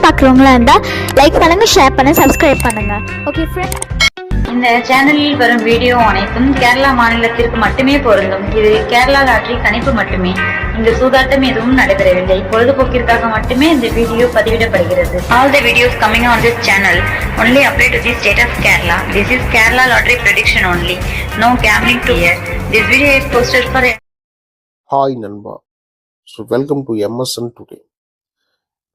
பார்க்குறவங்களா இருந்தால் லைக் பண்ணுங்கள், ஷேர் பண்ணுங்கள், சப்ஸ்கிரைப் பண்ணுங்கள். ஓகே ஃப்ரெண்ட்ஸ், இந்த சேனலில் வரும் வீடியோ அனைத்தும் கேரளா மாநிலத்திற்கு மட்டுமே பொருந்தும். இது கேரளா லாட்டரி கணிப்பு மட்டுமே. இங்கு சூதாட்டம் எதுவும் நடைபெறவில்லை. பொழுதுபோக்கிற்காக மட்டுமே இந்த video பதிவிடப்படுகிறது. All the videos coming on this channel only apply to the state of Kerala. This is Kerala lottery prediction only. No gambling to here. This video is posted for hi நண்பா. So welcome to MSN today.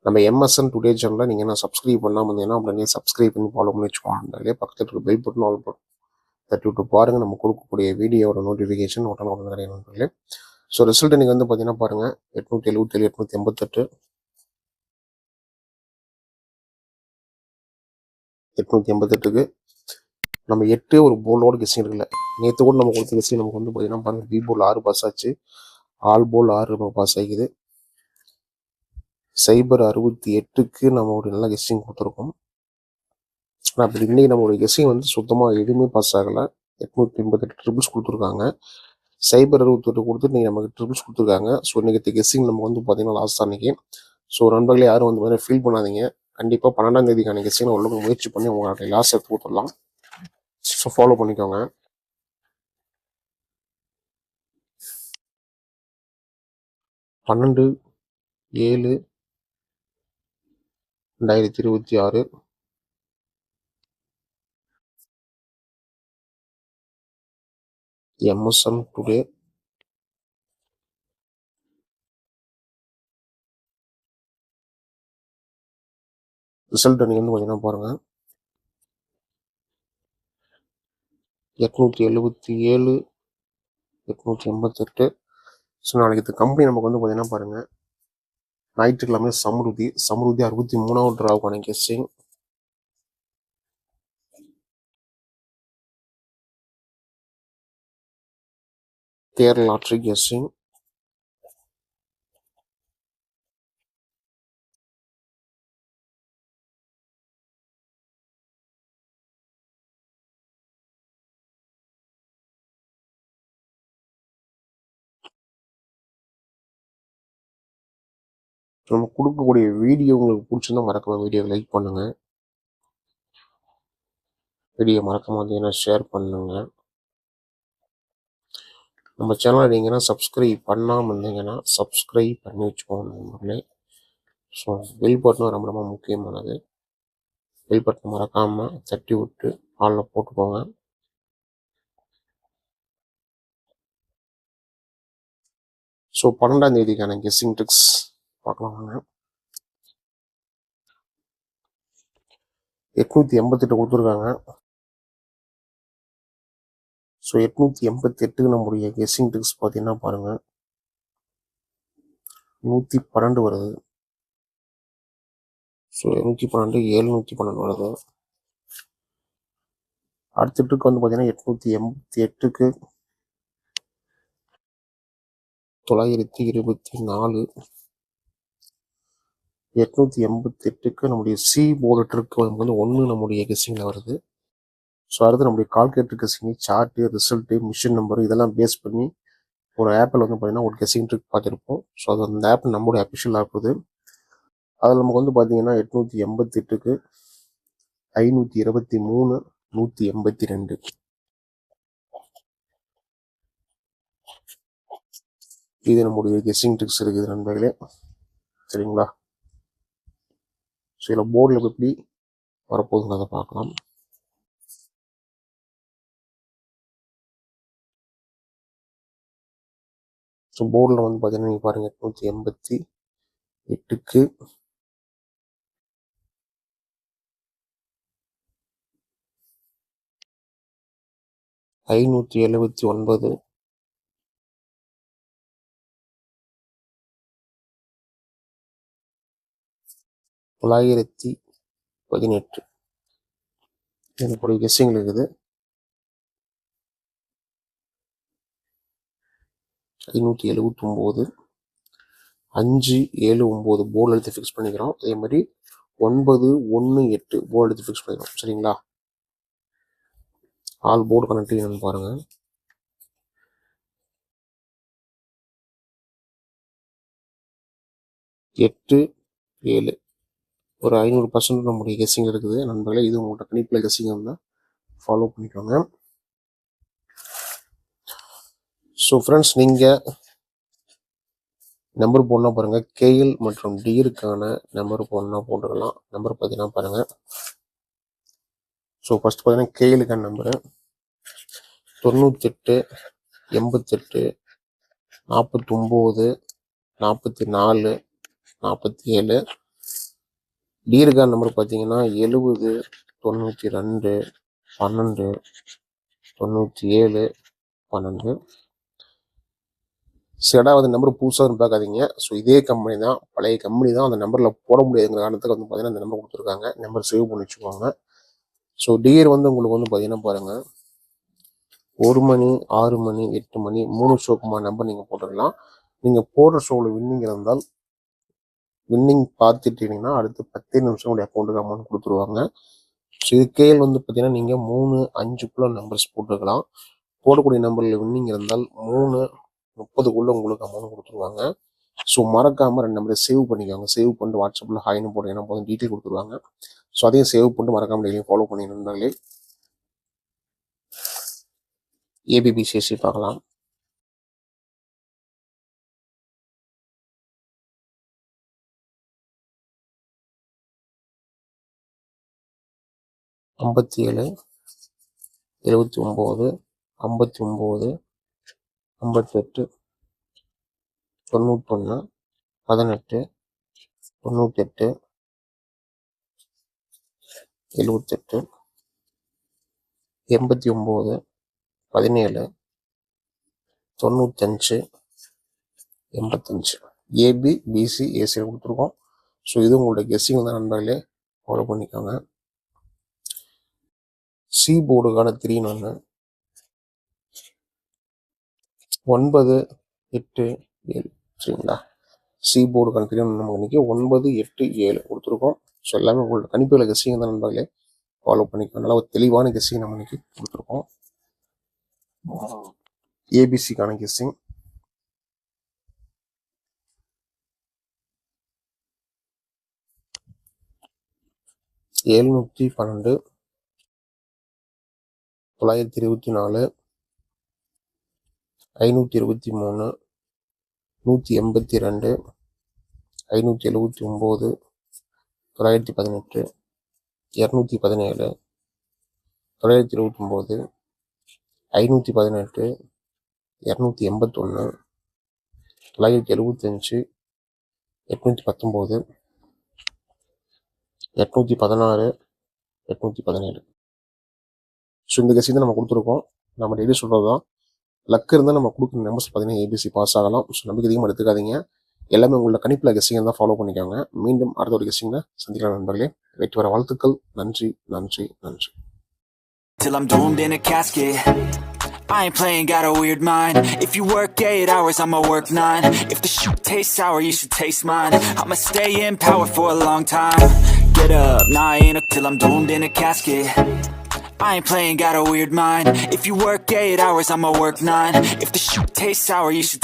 நம்ம MSN today சேனலில் நீங்கள் என்ன subscribe பண்ணாமல் இருந்தீங்கன்னா உடனே subscribe பண்ணி follow பண்ணி வச்சுக்கோங்க. பக்கத்தில் இருக்க பெல் பட்டன் ஆல் பட்டன் தட்டி விட்டு பாருங்கள். நம்ம கொடுக்கக்கூடிய வீடியோட நோட்டிஃபிகேஷன் உடனே நிறைய நண்பர்களே. ஸோ ரிசல்ட் நீங்கள் வந்து பார்த்தீங்கன்னா பாருங்கள், 877, 888, 888க்கு நம்ம 8 ஒரு போலோட கெஸ்ஸிங் இருக்குல்ல. நேற்று கூட நம்ம கொடுத்த கெஸ்ஸிங் நமக்கு வந்து பார்த்தீங்கன்னா பாருங்கள், பி போல் 6 பாஸ் ஆச்சு, ஆல் போல் 6 நமக்கு பாஸ் ஆகிக்குது. சைபர் 68க்கு நம்ம ஒரு நல்ல கெஸ்ஸிங் கொடுத்துருக்கோம். ஆனால் அப்படி இன்னைக்கு நம்மளுடைய கெஸ்ஸிங் வந்து சுத்தமாக எதுவுமே பாஸ் ஆகலை. 888 ட்ரிபிள்ஸ் கொடுத்துருக்காங்க. சைபர் 68 கொடுத்து நீங்கள் நமக்கு ட்ரிபிள்ஸ் கொடுத்துருக்காங்க. ஸோ இன்னைக்கு கெஸ்ஸிங் நமக்கு வந்து பார்த்தீங்கன்னா லாஸ்ட் அன்னைக்கு. ஸோ நண்பர்களே யாரும் வந்து பார்த்தீங்கன்னா ஃபீல் பண்ணாதீங்க. கண்டிப்பாக 12ஆம் தேதிக்கான கெஸ்ஸிங் உள்ள முயற்சி பண்ணி உங்களுடைய லாஸ் எடுத்து கொடுத்துடலாம். ஸோ ஃபாலோ பண்ணிக்கோங்க. பன்னெண்டு 7/2026 எம்எஸ்என் டுடே. ரிசல்ட் நீங்கள் வந்து பார்த்தீங்கன்னா பாருங்கள், 877, 888. ஸோ நாளைக்கு இந்த கம்பெனி நமக்கு வந்து பார்த்தீங்கன்னா பாருங்கள், ஞாயிற்றுக்கிழமை சம்ருதி 63வது டிராவுக்கான கெஸ்ஸிங். Kerala lottery guessing. நம்ம கொடுக்கக்கூடிய வீடியோ உங்களுக்கு பிடிச்சிருந்தா மறக்காம வீடியோ லைக் பண்ணுங்க. வீடியோ மறக்காம வந்தீங்கன்னா ஷேர் பண்ணுங்க. நம்ம சேனலை நீங்கன்னா சப்ஸ்கிரைப் பண்ணாமல் இருந்தீங்கன்னா சப்ஸ்கிரைப் பண்ணி வச்சுக்கோங்க நண்பர்களே. ஸோ பெல் பட்டனும் ரொம்ப ரொம்ப முக்கியமானது. பெல் பட்டன் மறக்காம தட்டி விட்டு ஆளில் போட்டுக்கோங்க. ஸோ 12ஆம் தேதிக்கான கெஸ்ஸிங் ட்ரிக்ஸ் பார்க்கலாம் வாங்க. 888 கொடுத்துருக்காங்க. ஸோ 888க்கு நம்முடைய கெஸ்ஸிங் ட்ரிக்ஸ் பார்த்தீங்கன்னா பாருங்கள், 112 வருது. ஸோ 112, 712 வருது. அடுத்த ட்ரிக் வந்து பார்த்தீங்கன்னா 888க்கு 924, 888க்கு நம்முடைய சி போர்டு ட்ரிக் வந்து 1 நம்முடைய கெஸ்ஸிங்கில் வருது. ஸோ அடுத்து நம்முடைய calculator guessing, chart, result, machine number இதெல்லாம் பேஸ் பண்ணி ஒரு ஆப்பில் வந்து பார்த்தீங்கன்னா ஒரு கெஸ்ஸிங் ட்ரிக் பார்த்துருப்போம். ஸோ அது அந்த ஆப் நம்மளுடைய அஃபிஷியல் ஆப் இது. அதில் நமக்கு வந்து பார்த்தீங்கன்னா 888க்கு 523, 182. இது நம்முடைய கெஸ்ஸிங் ட்ரிக்ஸ் இருக்குது நண்பர்களே, சரிங்களா? ஸோ இதில் போர்டில் எப்படி வரப்போகுதுன்னு அதை பார்க்கலாம். ஸோ போர்டில் வந்து பார்த்தீங்கன்னா நீங்கள் பாருங்கள், 888க்கு 579, 918 எனக்கு கெஸ்ஸிங் இருக்குது. 579, 579 போர்டு எடுத்து ஃபிக்ஸ் பண்ணிக்கிறோம். அதே மாதிரி 918 போர்டு எடுத்து ஃபிக்ஸ் பண்ணிக்கிறோம், சரிங்களா? ஆல் போர்டு கனெக்ட் என்னன்னு பாருங்க. எட்டு 7 ஒரு 500% நம்முடைய கெஸ்ஸிங் இருக்குது நண்பர்களே. இது உங்கள்கிட்ட கணிப்பில் கெஸ்ஸிங் வந்து ஃபாலோ பண்ணிக்கோங்க. ஸோ ஃப்ரெண்ட்ஸ், நீங்கள் நம்பர் போடணும் பாருங்கள். கேஎல் மற்றும் டியருக்கான நம்பர் போடணும் போட்டுக்கலாம். நம்பர் பார்த்தீங்கன்னா பாருங்கள். ஸோ ஃபஸ்ட் பார்த்தீங்கன்னா கேஎலுக்கான நம்பரு 98 88 49 44 47. டியருக்கான நம்பர் பார்த்தீங்கன்னா 70 92 12 97 12. ரெண்டாவது நம்பர் புதுசாக பார்க்காதீங்க. ஸோ இதே கம்பெனி தான், பழைய கம்பெனி தான். அந்த நம்பரில் போட முடியாதுங்கிற காரணத்துக்கு வந்து பார்த்தீங்கன்னா அந்த நம்பர் கொடுத்துருக்காங்க. நம்பர் சேவ் பண்ணி வச்சுக்கோங்க. ஸோ டியர் வந்து உங்களுக்கு வந்து பார்த்தீங்கன்னா பாருங்கள், 1 மணி 6 மணி 8 மணி 3 ஷோக்குமான நம்பர் நீங்கள் போட்டுக்கலாம். நீங்கள் போடுற ஷோவில் வின்னிங் இருந்தால் வின்னிங் பார்த்துட்டீங்கன்னா அடுத்து 10 நிமிஷம் உங்களுடைய அக்கௌண்ட்டுக்கு அமௌண்ட் கொடுத்துருவாங்க. ஸோ இது கேஎல் வந்து பார்த்தீங்கன்னா நீங்கள் 3 5 நம்பர்ஸ் போட்டுக்கலாம். போடக்கூடிய நம்பரில் வின்னிங் இருந்தால் 3 30 உங்களுக்கு அமௌண்ட் கொடுத்துருவாங்க. ஸோ மறக்காமல் 2 நம்பரை சேவ் பண்ணிக்கோங்க. சேவ் பண்ணிட்டு வாட்ஸ்அப்பில் ஹாய்னு போட்டீங்கன்னா போதும், டீட்டெயில் கொடுத்துருவாங்க. ஸோ அதையும் சேவ் பண்ணிட்டு மறக்காமல் டெய்லியும் ஃபாலோ பண்ணி நண்பர்களே. ஏபிபிசிஎஸ்சி பார்க்கலாம். $57 79 59 58 91 18 98 78 89 17 95 85. ஏபி பிசி ஏசி கொடுத்துருக்கோம். ஸோ இது உங்களுடைய கெஸ்ஸிங் தான் நண்பர்களே, ஃபாலோ பண்ணிக்கோங்க. சி போர்டுக்கான 3 9 8 7 சரிங்களா. சி போர்டுக்கான 3 நமக்கு இன்னைக்கு 9 8 7 கொடுத்துருக்கோம். ஸோ எல்லாமே உங்களோட கணிப்புகளை கெஸ்ஸிங் தான் நண்பர்களே, ஃபாலோ பண்ணிக்கோங்க. நல்லா ஒரு தெளிவான கெஸ்ஸிங் நம்ம இன்னைக்கு கொடுத்துருக்கோம். ஏபிசிக்கான கெஸ்ஸிங் 712 924 523 182 579 918 217 929 518 281 975 819 816 817. ஸோ இந்த கெஸ்ஸிங் தான் நம்ம கொடுத்துருக்கோம். நம்ம டெய்லி சொல்கிறது தான், லக் இருந்தால் நம்ம கொடுக்குற நம்பர்ஸ் பார்த்தீங்கன்னா ஏபிசி பாஸ் ஆகலாம். ஸோ நம்பிக்கை அதிகமாக எடுத்துக்காதீங்க. எல்லாமே உங்களோட கணிப்பில் கெஸ்ஸிங் தான் ஃபாலோ பண்ணிக்கோங்க. மீண்டும் அடுத்த ஒரு கெஸ்ஸிங்கில் சந்திக்கலாம் நண்பர்களே. வெற்றி வர வாழ்த்துக்கள். நன்றி நன்றி நன்றி. Till I'm doomed in a casket, I ain't playing, got a weird mind. If you work 8 hours, I'ma work 9. If the shit tastes sour, you should taste mine. I'ma stay in power for a long time. Get up, nah, I ain't till I'm doomed in a casket. I ain't playing, got a weird mind. If you work 8 hours, I'ma work 9. If the shit tastes sour, you should